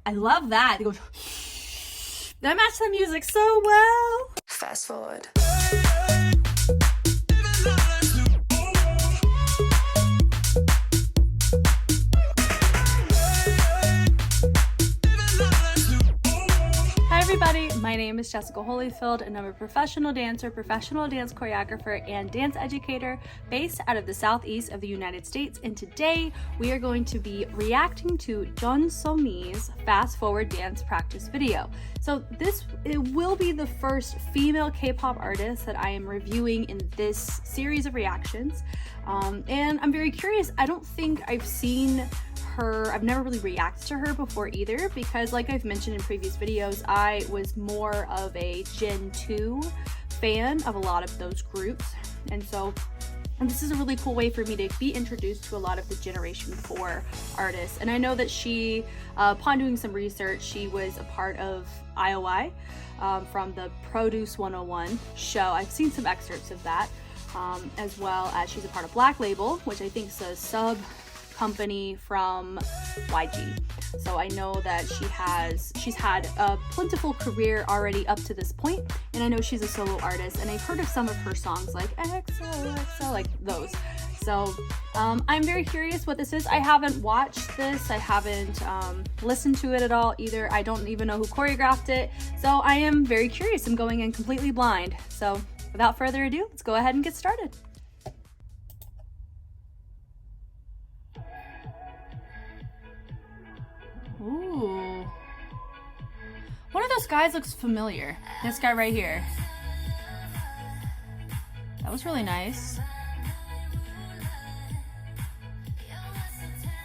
I love that. It goes, that matched the music so well. Fast forward. Hi everybody, my name is Jessica Holyfield and I'm a professional dancer, professional dance choreographer, and dance educator based out of the southeast of the United States. And today we are going to be reacting to SOMI's fast forward dance practice video. So it will be the first female K-pop artist that I am reviewing in this series of reactions. And I'm very curious. I don't think I've seen her, I've never really reacted to her before either, because like I've mentioned in previous videos, I was more of a Gen 2 fan of a lot of those groups. And so this is a really cool way for me to be introduced to a lot of the Generation 4 artists. And I know that she, upon doing some research, she was a part of IOI from the Produce 101 show. I've seen some excerpts of that, as well as she's a part of Black Label, which I think is a sub company from YG. So I know that she's had a plentiful career already up to this point, and I know she's a solo artist, and I've heard of some of her songs like XOXO, like those. So I'm very curious what this is. I haven't watched this, I haven't listened to it at all either. I don't even know who choreographed it, so I am very curious. I'm going in completely blind. So without further ado, let's go ahead and get started. Ooh. One of those guys looks familiar. This guy right here. That was really nice.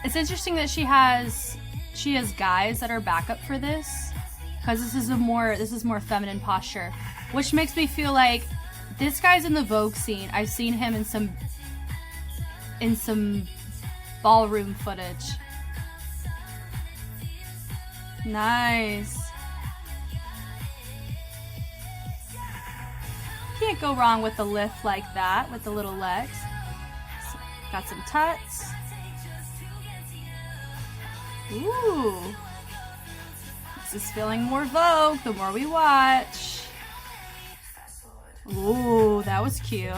It's interesting that she has guys that are backup for this, because this is more feminine posture, which makes me feel like this guy's in the Vogue scene. I've seen him in some ballroom footage. Nice. Can't go wrong with the lift like that, with the little legs. So, got some tuts. Ooh. This is feeling more Vogue the more we watch. Ooh, that was cute.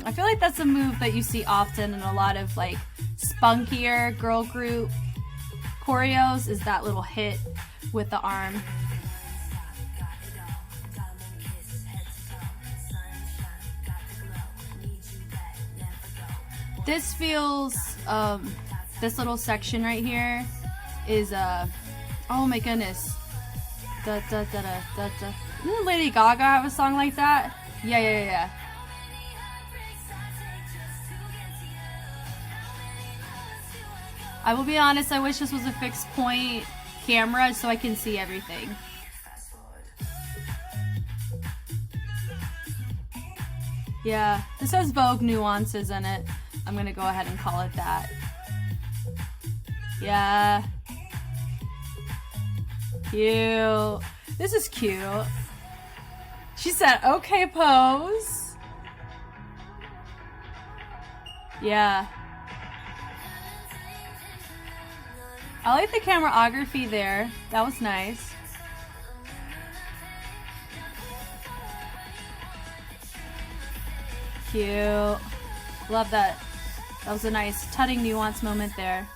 I feel like that's a move that you see often in a lot of like spunkier girl group choreos, is that little hit with the arm. This feels, this little section right here is, oh my goodness. Didn't Lady Gaga have a song like that? Yeah. I will be honest, I wish this was a fixed point camera so I can see everything. Yeah, this has Vogue nuances in it. I'm gonna go ahead and call it that. Yeah. Cute. This is cute. She said, okay, pose. Yeah. I like the cameraography there. That was nice. Cute. Love that. That was a nice tutting nuance moment there.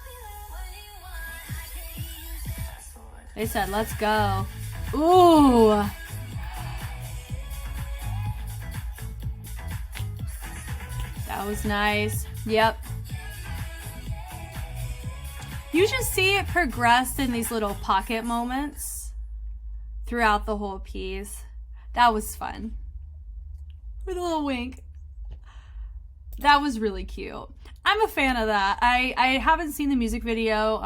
They said, let's go. Ooh. That was nice. Yep. You just see it progressed in these little pocket moments throughout the whole piece. That was fun. With a little wink. That was really cute. I'm a fan of that. I haven't seen the music video,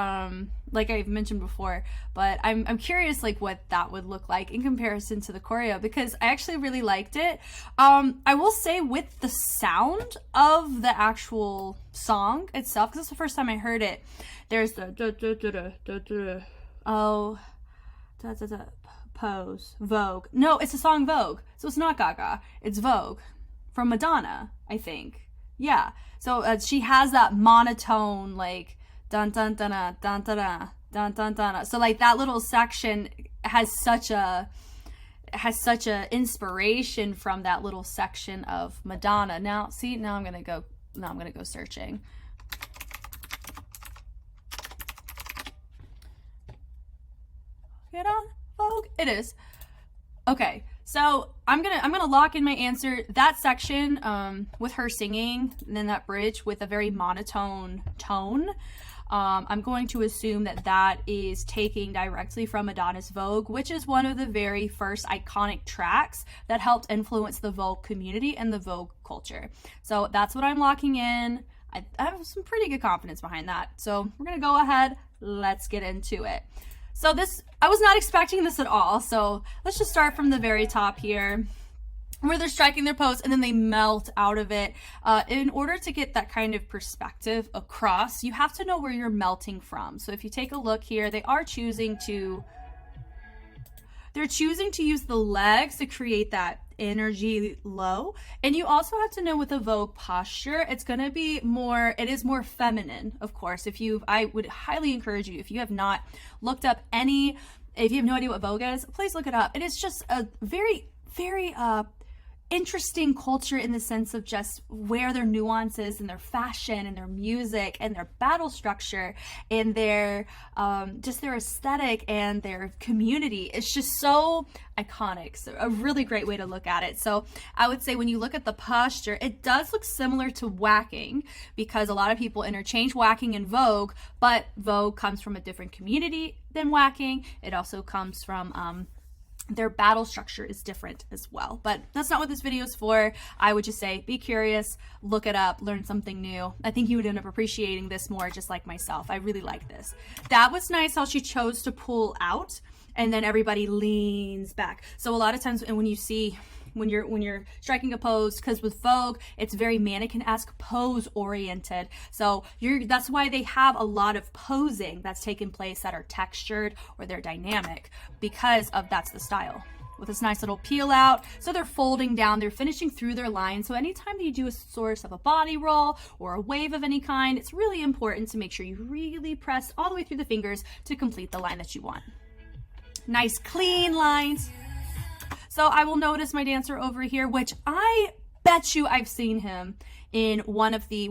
like I've mentioned before, but I'm curious like what that would look like in comparison to the choreo, because I actually really liked it. I will say with the sound of the actual song itself, because it's the first time I heard it, there's the pose, Vogue. No, it's the song Vogue, so it's not Gaga. It's Vogue from Madonna, I think. Yeah. So she has that monotone, like dun dun dun dun dun dun dun dun dun. So like that little section has such a inspiration from that little section of Madonna. Now, see, now I'm gonna go searching. Get on Vogue. It is. Okay, so I'm gonna lock in my answer. That section with her singing and then that bridge with a very monotone tone. I'm going to assume that is taking directly from Madonna's Vogue, which is one of the very first iconic tracks that helped influence the Vogue community and the Vogue culture. So that's what I'm locking in. I have some pretty good confidence behind that. So we're gonna go ahead. Let's get into it. So I was not expecting this at all. So let's just start from the very top here, where they're striking their pose and then they melt out of it. In order to get that kind of perspective across, you have to know where you're melting from. So if you take a look here, they're choosing to use the legs to create that energy low. And you also have to know with a Vogue posture, it is more feminine, of course. I would highly encourage you, if you have not looked up if you have no idea what Vogue is, please look it up. It is just a very, very interesting culture in the sense of just where their nuances and their fashion and their music and their battle structure and their just their aesthetic and their community. It's just so iconic. So a really great way to look at it. So I would say when you look at the posture, it does look similar to whacking, because a lot of people interchange whacking and Vogue, but Vogue comes from a different community than whacking. It also comes from their battle structure is different as well, but that's not what this video is for. I would just say, be curious, look it up, learn something new. I think you would end up appreciating this more, just like myself. I really like this. That was nice how she chose to pull out and then everybody leans back. So a lot of times, and when you're striking a pose, because with Vogue, it's very mannequin-esque pose oriented. So that's why they have a lot of posing that's taken place that are textured or they're dynamic, because that's the style. With this nice little peel out. So they're folding down, they're finishing through their line. So anytime that you do a source of a body roll or a wave of any kind, it's really important to make sure you really press all the way through the fingers to complete the line that you want. Nice clean lines. So I will notice my dancer over here, which I bet you I've seen him in one of the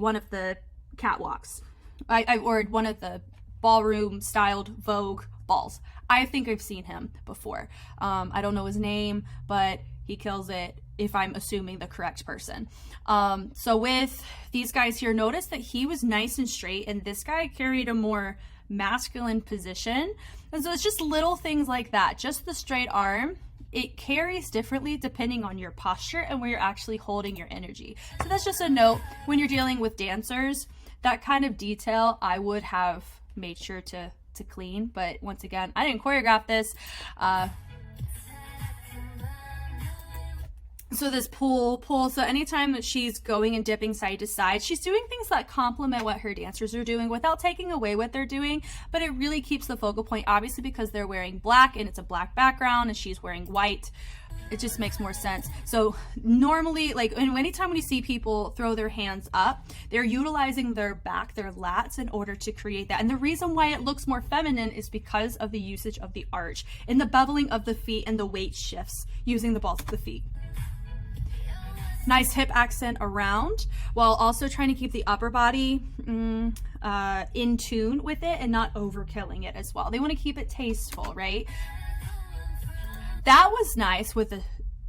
catwalks, or one of the ballroom styled Vogue balls. I think I've seen him before. I don't know his name, but he kills it, if I'm assuming the correct person. So with these guys here, notice that he was nice and straight, and this guy carried a more masculine position. And so it's just little things like that. Just the straight arm, it carries differently depending on your posture and where you're actually holding your energy. So that's just a note when you're dealing with dancers. That kind of detail I would have made sure to clean, but once again, I didn't choreograph this. So this pull, so anytime that she's going and dipping side to side, she's doing things that complement what her dancers are doing without taking away what they're doing, but it really keeps the focal point, obviously, because they're wearing black and it's a black background and she's wearing white. It just makes more sense. So normally, anytime when you see people throw their hands up, they're utilizing their back, their lats, in order to create that. And the reason why it looks more feminine is because of the usage of the arch and the beveling of the feet and the weight shifts using the balls of the feet. Nice hip accent around, while also trying to keep the upper body in tune with it and not overkilling it as well. They want to keep it tasteful, right? That was nice with the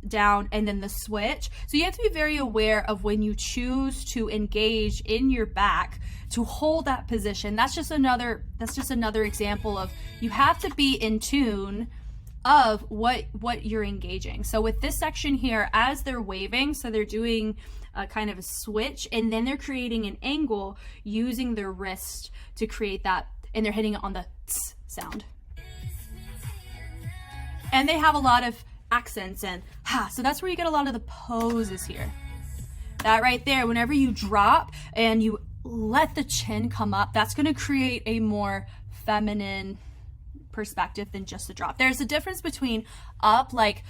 down and then the switch. So you have to be very aware of when you choose to engage in your back to hold that position. That's just another example of you have to be in tune of what you're engaging. So with this section here, as they're waving, so they're doing a kind of a switch, and then they're creating an angle using their wrist to create that, and they're hitting it on the tss sound. And they have a lot of accents and ha, so that's where you get a lot of the poses here. That right there, whenever you drop and you let the chin come up, that's going to create a more feminine perspective than just a drop. There's a difference between up like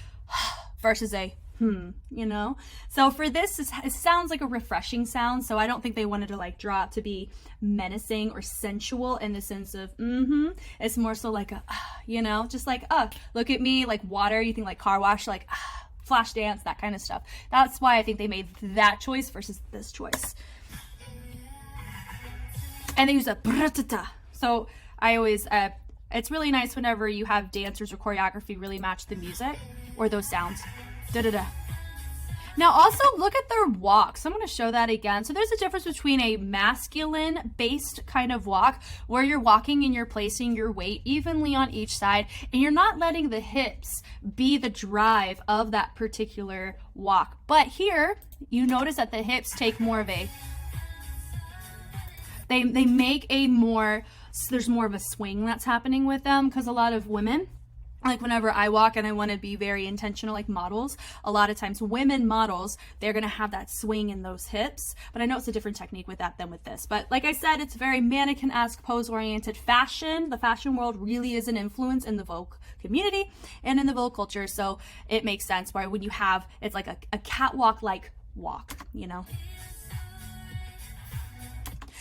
versus a you know? So for this, it sounds like a refreshing sound, so I don't think they wanted to like draw it to be menacing or sensual in the sense of, it's more so like a, you know, just like, look at me, like water, you think like car wash, like, flash dance, that kind of stuff. That's why I think they made that choice versus this choice. And they use a bratata. So I always, it's really nice whenever you have dancers or choreography really match the music or those sounds. Da-da-da. Now also look at their walks. I'm going to show that again. So there's a difference between a masculine based kind of walk where you're walking and you're placing your weight evenly on each side and you're not letting the hips be the drive of that particular walk. But here you notice that the hips take more of a, they make a more, there's more of a swing that's happening with them because a lot of women, like whenever I walk and I want to be very intentional, like models, a lot of times women models, they're going to have that swing in those hips. But I know it's a different technique with that than with this. But like I said, it's very mannequin-esque, pose-oriented fashion. The fashion world really is an influence in the Vogue community and in the Vogue culture. So it makes sense why when you have, it's like a catwalk-like walk, you know?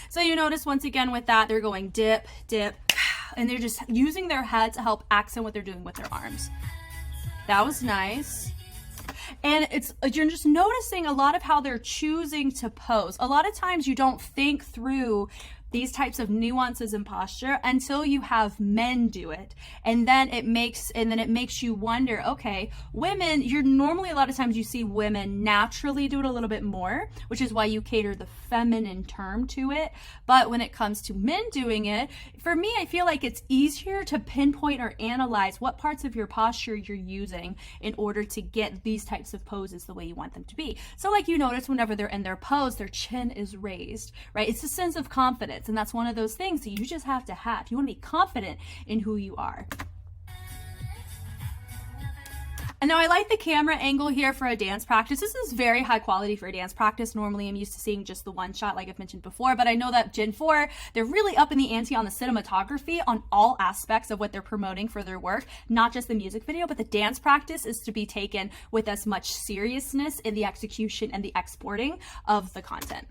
So you notice once again with that, they're going dip, dip, and they're just using their head to help accent what they're doing with their arms. That was nice. And you're just noticing a lot of how they're choosing to pose. A lot of times you don't think through these types of nuances in posture until you have men do it. And then it makes you wonder, okay, women, you're normally, a lot of times you see women naturally do it a little bit more, which is why you cater the feminine term to it. But when it comes to men doing it, for me, I feel like it's easier to pinpoint or analyze what parts of your posture you're using in order to get these types of poses the way you want them to be. So like you notice whenever they're in their pose, their chin is raised, right? It's a sense of confidence. And that's one of those things that you just have to have. You want to be confident in who you are. And now I like the camera angle here for a dance practice. This is very high quality for a dance practice. Normally I'm used to seeing just the one shot like I've mentioned before, but I know that Gen 4, they're really up in the ante on the cinematography on all aspects of what they're promoting for their work, not just the music video, but the dance practice is to be taken with as much seriousness in the execution and the exporting of the content.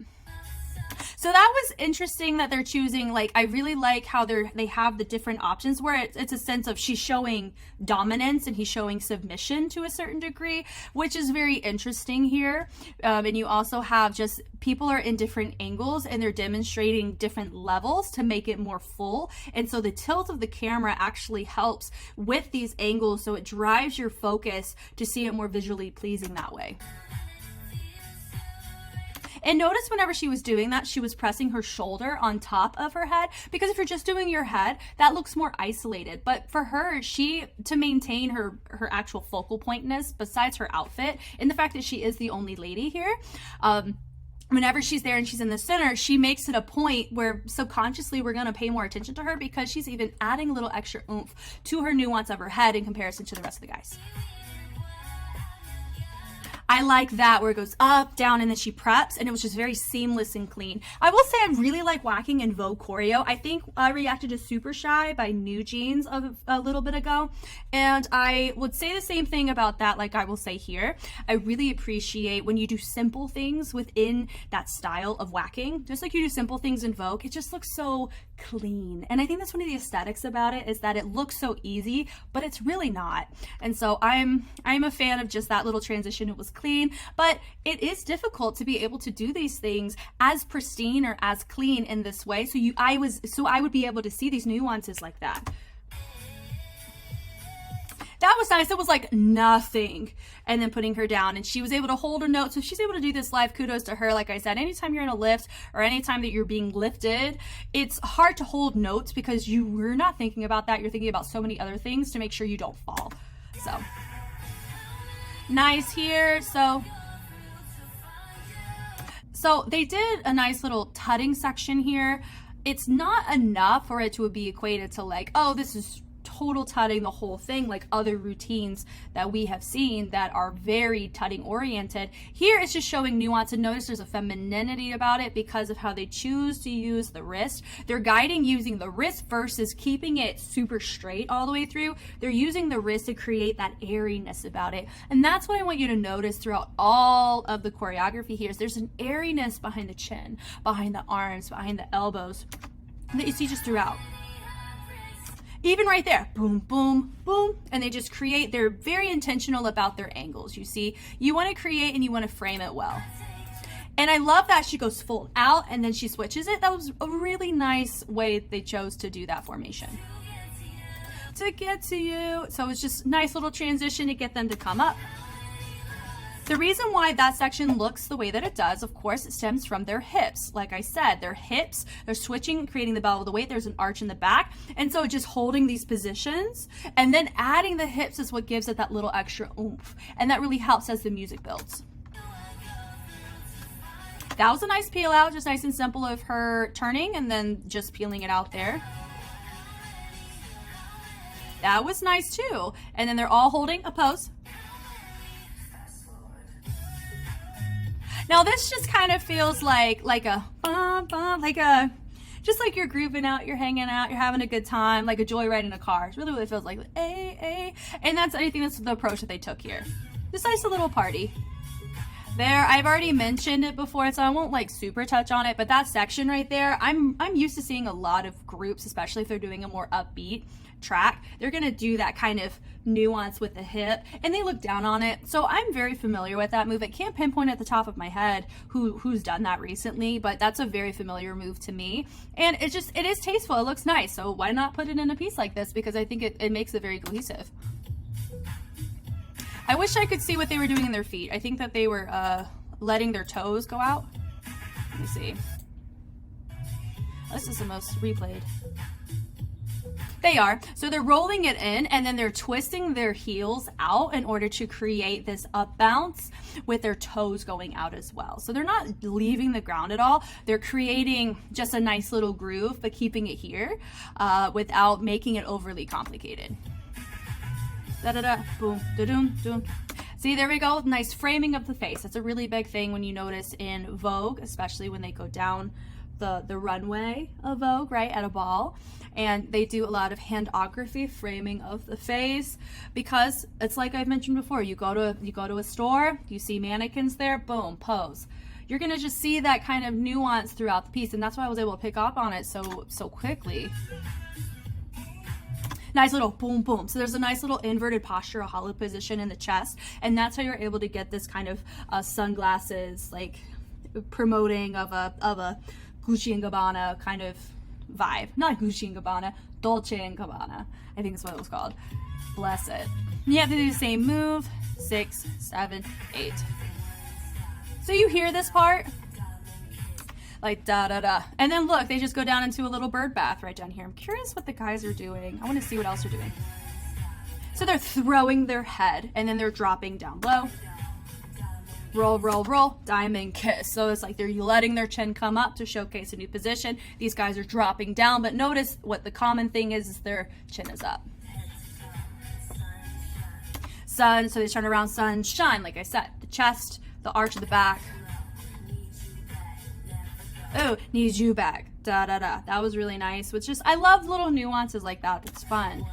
So that was interesting that they're choosing, like, I really like how they have the different options where it's a sense of she's showing dominance and he's showing submission to a certain degree, which is very interesting here. And you also have just people are in different angles and they're demonstrating different levels to make it more full. And so the tilt of the camera actually helps with these angles, so it drives your focus to see it more visually pleasing that way. And notice whenever she was doing that, she was pressing her shoulder on top of her head, because if you're just doing your head, that looks more isolated. But for her, to maintain her actual focal pointness, besides her outfit, and the fact that she is the only lady here, whenever she's there and she's in the center, she makes it a point where subconsciously we're going to pay more attention to her because she's even adding a little extra oomph to her nuance of her head in comparison to the rest of the guys. I like that where it goes up, down, and then she preps, and it was just very seamless and clean. I will say I really like whacking in Vogue choreo. I think I reacted to Super Shy by New Jeans a little bit ago, and I would say the same thing about that like I will say here. I really appreciate when you do simple things within that style of whacking, just like you do simple things in Vogue. It just looks so clean, and I think that's one of the aesthetics about it, is that it looks so easy, but it's really not. And so I'm a fan of just that little transition. It was clean, but it is difficult to be able to do these things as pristine or as clean in this way. So I would be able to see these nuances like that. That was nice. It was like nothing. And then putting her down, and she was able to hold her note. So if she's able to do this live, kudos to her. Like I said, anytime you're in a lift or anytime that you're being lifted, it's hard to hold notes because you're not thinking about that. You're thinking about so many other things to make sure you don't fall. So nice here. So they did a nice little tutting section here. It's not enough for it to be equated to like, oh, this is total tutting the whole thing, like other routines that we have seen that are very tutting oriented. Here it's just showing nuance, and notice there's a femininity about it because of how they choose to use the wrist. They're guiding using the wrist versus keeping it super straight all the way through. They're using the wrist to create that airiness about it. And that's what I want you to notice throughout all of the choreography here, is there's an airiness behind the chin, behind the arms, behind the elbows that you see just throughout. Even right there, boom, boom, boom, and they just create, they're very intentional about their angles, you see. You want to create and you want to frame it well. And I love that she goes full out and then she switches it. That was a really nice way they chose to do that formation. To get to you. So it's just nice little transition to get them to come up. The reason why that section looks the way that it does, of course, it stems from their hips. Like I said, their hips, they're switching, creating the bell of the weight. There's an arch in the back. And so just holding these positions and then adding the hips is what gives it that little extra oomph. And that really helps as the music builds. That was a nice peel out, just nice and simple of her turning and then just peeling it out there. That was nice too. And then they're all holding a pose. Now this just kind of feels like a bum, bum, just like you're grooving out, you're hanging out, you're having a good time, like a joyride in a car. It's really what it feels like. And that's, I think that's the approach that they took here. Just nice, a little party. There, I've already mentioned it before, so I won't like super touch on it, but that section right there, I'm used to seeing a lot of groups, especially if they're doing a more upbeat track, they're gonna do that kind of nuance with the hip and they look down on it. So I'm very familiar with that move. I can't pinpoint at the top of my head who's done that recently, but that's a very familiar move to me. And it is tasteful, it looks nice. So why not put it in a piece like this? Because I think it makes it very cohesive. I wish I could see what they were doing in their feet. I think that they were letting their toes go out. Let me see. This is the most replayed. They are. So they're rolling it in and then they're twisting their heels out in order to create this up bounce with their toes going out as well. So they're not leaving the ground at all. They're creating just a nice little groove, but keeping it here without making it overly complicated. Da-da-da, boom, da-doom, doom. See, there we go. Nice framing of the face. That's a really big thing when you notice in Vogue, especially when they go down the runway of Vogue, right, at a ball. And they do a lot of handography, framing of the face, because it's like I've mentioned before, you go to a store, you see mannequins there, boom, pose. You're gonna just see that kind of nuance throughout the piece, and that's why I was able to pick up on it so quickly. Nice little boom, boom. So there's a nice little inverted posture, a hollow position in the chest, and that's how you're able to get this kind of sunglasses, like promoting of a Gucci and Gabbana kind of vibe. Not Gucci and Gabbana, Dolce and Gabbana. I think that's what it was called. Bless it. You have to do the same move. 6, 7, 8. So you hear this part? Like da da da. And then look, they just go down into a little bird bath right down here. I'm curious what the guys are doing. I want to see what else they're doing. So they're throwing their head and then they're dropping down low. Roll, roll, roll, diamond kiss. So it's like they're letting their chin come up to showcase a new position. These guys are dropping down, but notice what the common thing is their chin is up. Sun, so they turn around, sun, shine, like I said. The chest, the arch of the back. Oh, needs you back. Da da da. That was really nice. Which just, I love little nuances like that. It's fun.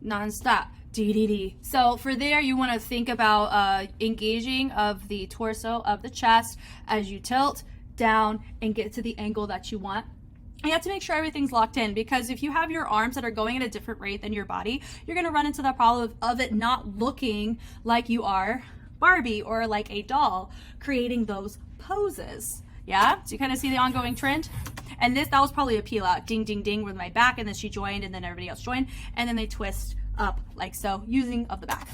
Non-stop. D. So for there, you want to think about engaging of the torso of the chest as you tilt down and get to the angle that you want. You have to make sure everything's locked in, because if you have your arms that are going at a different rate than your body, you're going to run into that problem of it not looking like you are Barbie or like a doll creating those poses. Yeah, so you kind of see the ongoing trend. And that was probably a peel out, ding ding ding with my back, and then she joined and then everybody else joined, and then they twist up like so, using of the back.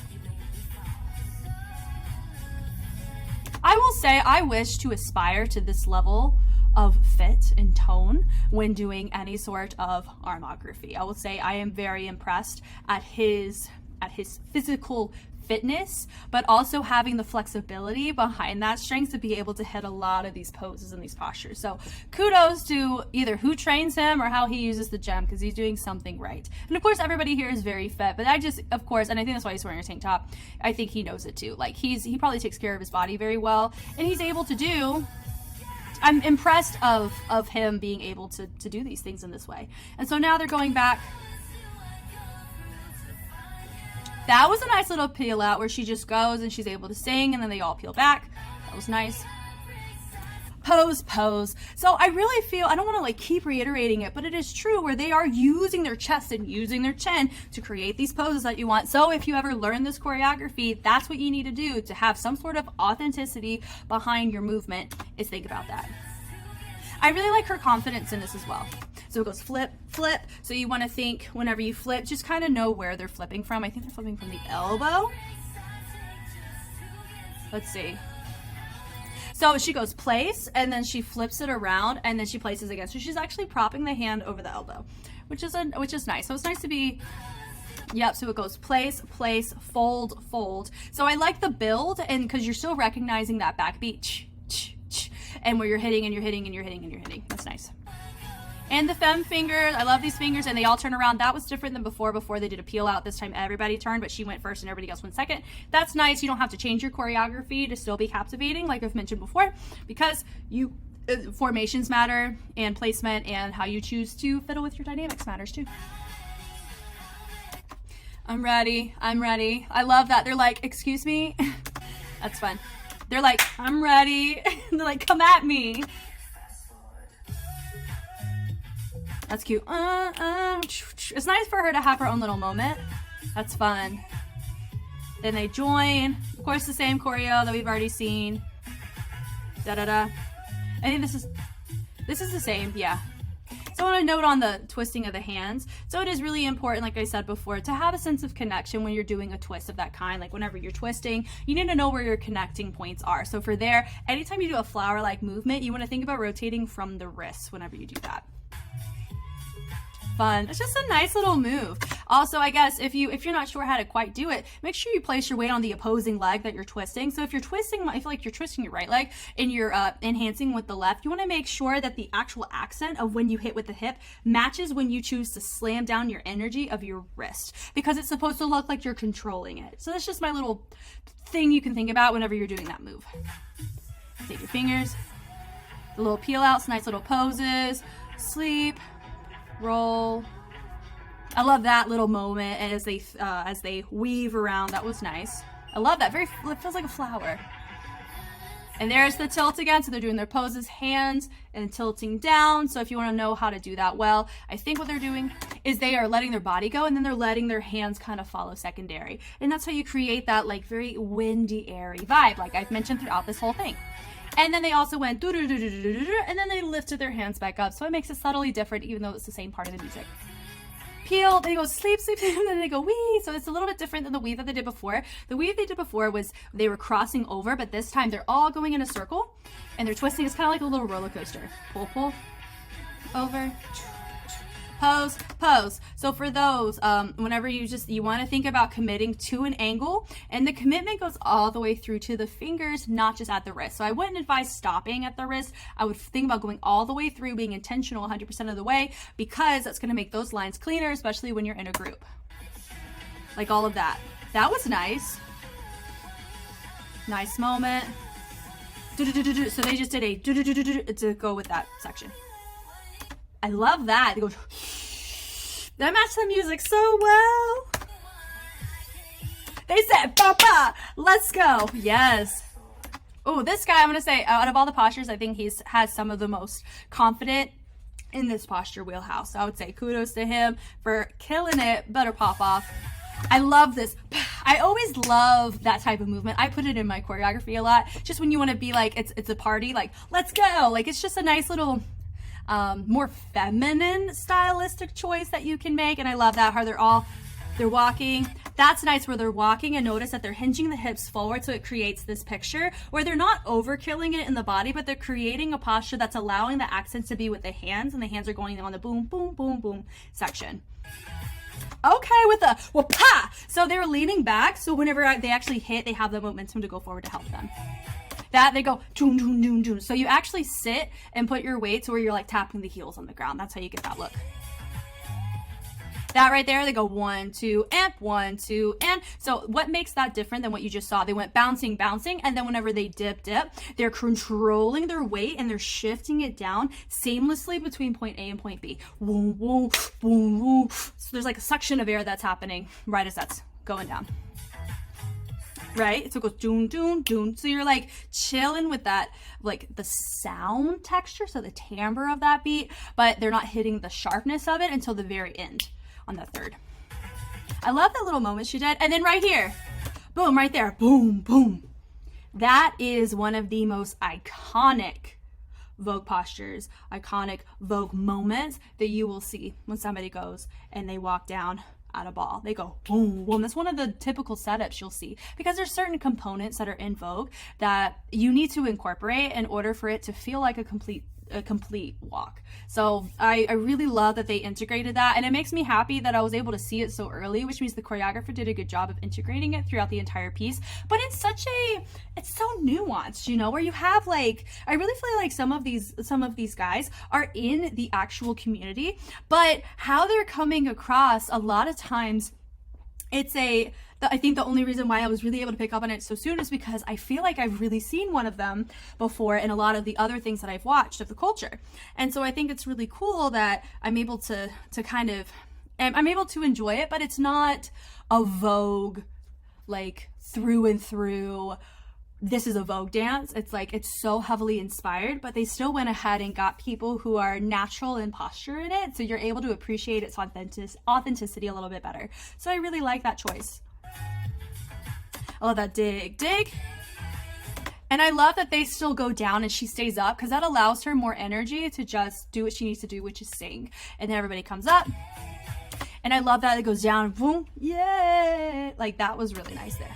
I will say I wish to aspire to this level of fit and tone when doing any sort of armography. I will say I am very impressed at his physical fitness, but also having the flexibility behind that strength to be able to hit a lot of these poses and these postures. So kudos to either who trains him or how he uses the gym, because he's doing something right. And of course, everybody here is very fit, but I just, of course, and I think that's why he's wearing a tank top, I think he knows it too. Like he probably takes care of his body very well, and he's able to do, I'm impressed of him being able to do these things in this way. And so now they're going back. That was a nice little peel out where she just goes and she's able to sing, and then they all peel back. That was nice. Pose, pose. So I really feel, I don't want to like keep reiterating it, but it is true where they are using their chest and using their chin to create these poses that you want. So if you ever learn this choreography, that's what you need to do to have some sort of authenticity behind your movement, is think about that. I really like her confidence in this as well. So it goes flip, flip. So you want to think whenever you flip, just kind of know where they're flipping from. I think they're flipping from the elbow. Let's see. So she goes place, and then she flips it around, and then she places again. So she's actually propping the hand over the elbow, which is nice. So it's nice to be, yep. So it goes place, place, fold, fold. So I like the build, and because you're still recognizing that backbeat, and where you're hitting and you're hitting and you're hitting and you're hitting. That's nice. And the femme fingers, I love these fingers, and they all turn around. That was different than before. Before they did a peel out. This time everybody turned, but she went first and everybody else went second. That's nice. You don't have to change your choreography to still be captivating, like I've mentioned before, because formations matter, and placement, and how you choose to fiddle with your dynamics matters too. I'm ready. I'm ready. I love that. They're like, excuse me. That's fun. They're like, I'm ready. They're like, come at me. That's cute. It's nice for her to have her own little moment. That's fun. Then they join. Of course, the same choreo that we've already seen. Da da da. I think this is the same. Yeah. So I want to note on the twisting of the hands. So it is really important, like I said before, to have a sense of connection when you're doing a twist of that kind. Like whenever you're twisting, you need to know where your connecting points are. So for there, anytime you do a flower-like movement, you want to think about rotating from the wrists whenever you do that. Fun. It's just a nice little move. Also, I guess if you're not sure how to quite do it, make sure you place your weight on the opposing leg that you're twisting. So if you're twisting, I feel like you're twisting your right leg and you're enhancing with the left, you want to make sure that the actual accent of when you hit with the hip matches when you choose to slam down your energy of your wrist, because it's supposed to look like you're controlling it. So that's just my little thing you can think about whenever you're doing that move. Take your fingers, the little peel outs, nice little poses, sleep, roll. I love that little moment as they weave around. That was nice. I love that. It feels like a flower. And there's the tilt again. So they're doing their poses, hands and tilting down. So if you want to know how to do that well, I think what they're doing is they are letting their body go, and then they're letting their hands kind of follow secondary. And that's how you create that like very windy, airy vibe, like I've mentioned throughout this whole thing. And then they also went and then they lifted their hands back up. So it makes it subtly different, even though it's the same part of the music. Peel, they go sleep, sleep, and then they go wee. So it's a little bit different than the weave that they did before. The weave they did before was they were crossing over, but this time they're all going in a circle and they're twisting. It's kind of like a little roller coaster. Pull, pull, over, pose, pose. So for those, whenever you want to think about committing to an angle, and the commitment goes all the way through to the fingers, not just at the wrist. So I wouldn't advise stopping at the wrist. I would think about going all the way through, being intentional 100% of the way, because that's going to make those lines cleaner, especially when you're in a group. Like all of that. That was nice. Nice moment. So they just did a to go with that section. I love that. They go, that matched the music so well. They said, Papa, let's go. Yes. Oh, this guy, I'm going to say, out of all the postures, I think has some of the most confident in this posture wheelhouse. So I would say kudos to him for killing it. Better pop off. I love this. I always love that type of movement. I put it in my choreography a lot. Just when you want to be like, it's a party, like, let's go. Like, it's just a nice little more feminine stylistic choice that you can make. And I love that, how they're walking. That's nice where they're walking, and notice that they're hinging the hips forward, so it creates this picture where they're not overkilling it in the body, but they're creating a posture that's allowing the accents to be with the hands, and the hands are going on the boom, boom, boom, boom section. Okay, with a whoop-ha! So they were leaning back, so whenever they actually hit, they have the momentum to go forward to help them. That they go doon doon doon doon. So you actually sit and put your weight to where you're like tapping the heels on the ground. That's how you get that look. That right there, they go 1, 2, and 1, 2, and. So what makes that different than what you just saw? They went bouncing, bouncing, and then whenever they dip, they're controlling their weight and they're shifting it down seamlessly between point A and point B. Boom, boom, boom, boom. So there's like a suction of air that's happening right as that's going down. Right? So it goes doon, doon, doon. So you're like chilling with that, like the sound texture, so the timbre of that beat, but they're not hitting the sharpness of it until the very end on the third. I love that little moment she did. And then right here, boom, right there, boom, boom. That is one of the most iconic Vogue postures, iconic Vogue moments that you will see when somebody goes and they walk down at a ball. They go boom, boom. That's one of the typical setups you'll see, because there's certain components that are in Vogue that you need to incorporate in order for it to feel like a complete walk. So I really love that they integrated that, and it makes me happy that I was able to see it so early, which means the choreographer did a good job of integrating it throughout the entire piece. But it's so nuanced, you know, where you have like, I really feel like some of these guys are in the actual community, but how they're coming across a lot of times, I think the only reason why I was really able to pick up on it so soon is because I feel like I've really seen one of them before in a lot of the other things that I've watched of the culture. And so I think it's really cool that I'm able to kind of, I'm able to enjoy it, but it's not a Vogue, like through and through, this is a Vogue dance. It's like, it's so heavily inspired, but they still went ahead and got people who are natural in posture in it. So you're able to appreciate its authenticity a little bit better. So I really like that choice. I love that dig. And I love that they still go down and she stays up, because that allows her more energy to just do what she needs to do, which is sing. And then everybody comes up. And I love that it goes down, boom, yay. Like that was really nice there.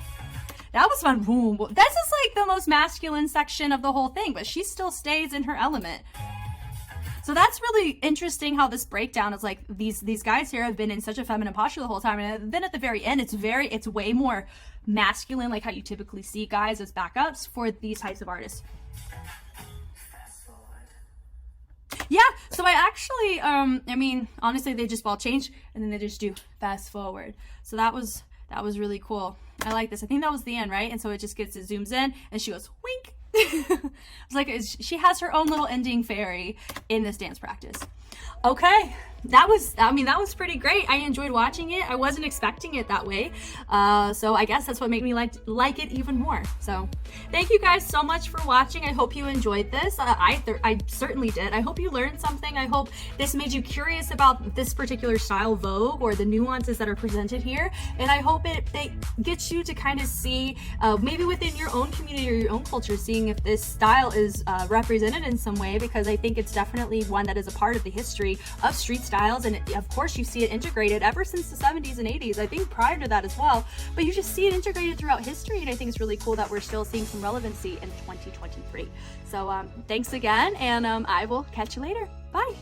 That was fun, boom, boom. This is like the most masculine section of the whole thing, but she still stays in her element. So that's really interesting how this breakdown is like, these guys here have been in such a feminine posture the whole time, and then at the very end it's way more masculine, like how you typically see guys as backups for these types of artists. Yeah, so I actually I mean, honestly, they just ball change and then they just do fast forward. So that was really cool. I like this. I think that was the end, right? And so it zooms in and she goes wink. It's like she has her own little ending fairy in this dance practice. Okay, that was pretty great. I enjoyed watching it. I wasn't expecting it that way, so I guess that's what made me like it even more. So thank you guys so much for watching. I hope you enjoyed this. I certainly did. I hope you learned something. I hope this made you curious about this particular style Vogue or the nuances that are presented here, and I hope it gets you to kind of see maybe within your own community or your own culture, seeing if this style is represented in some way, because I think it's definitely one that is a part of the history of street styles, and of course you see it integrated ever since the 70s and 80s, I think prior to that as well, but you just see it integrated throughout history, and I think it's really cool that we're still seeing some relevancy in 2023. So thanks again, and I will catch you later. Bye.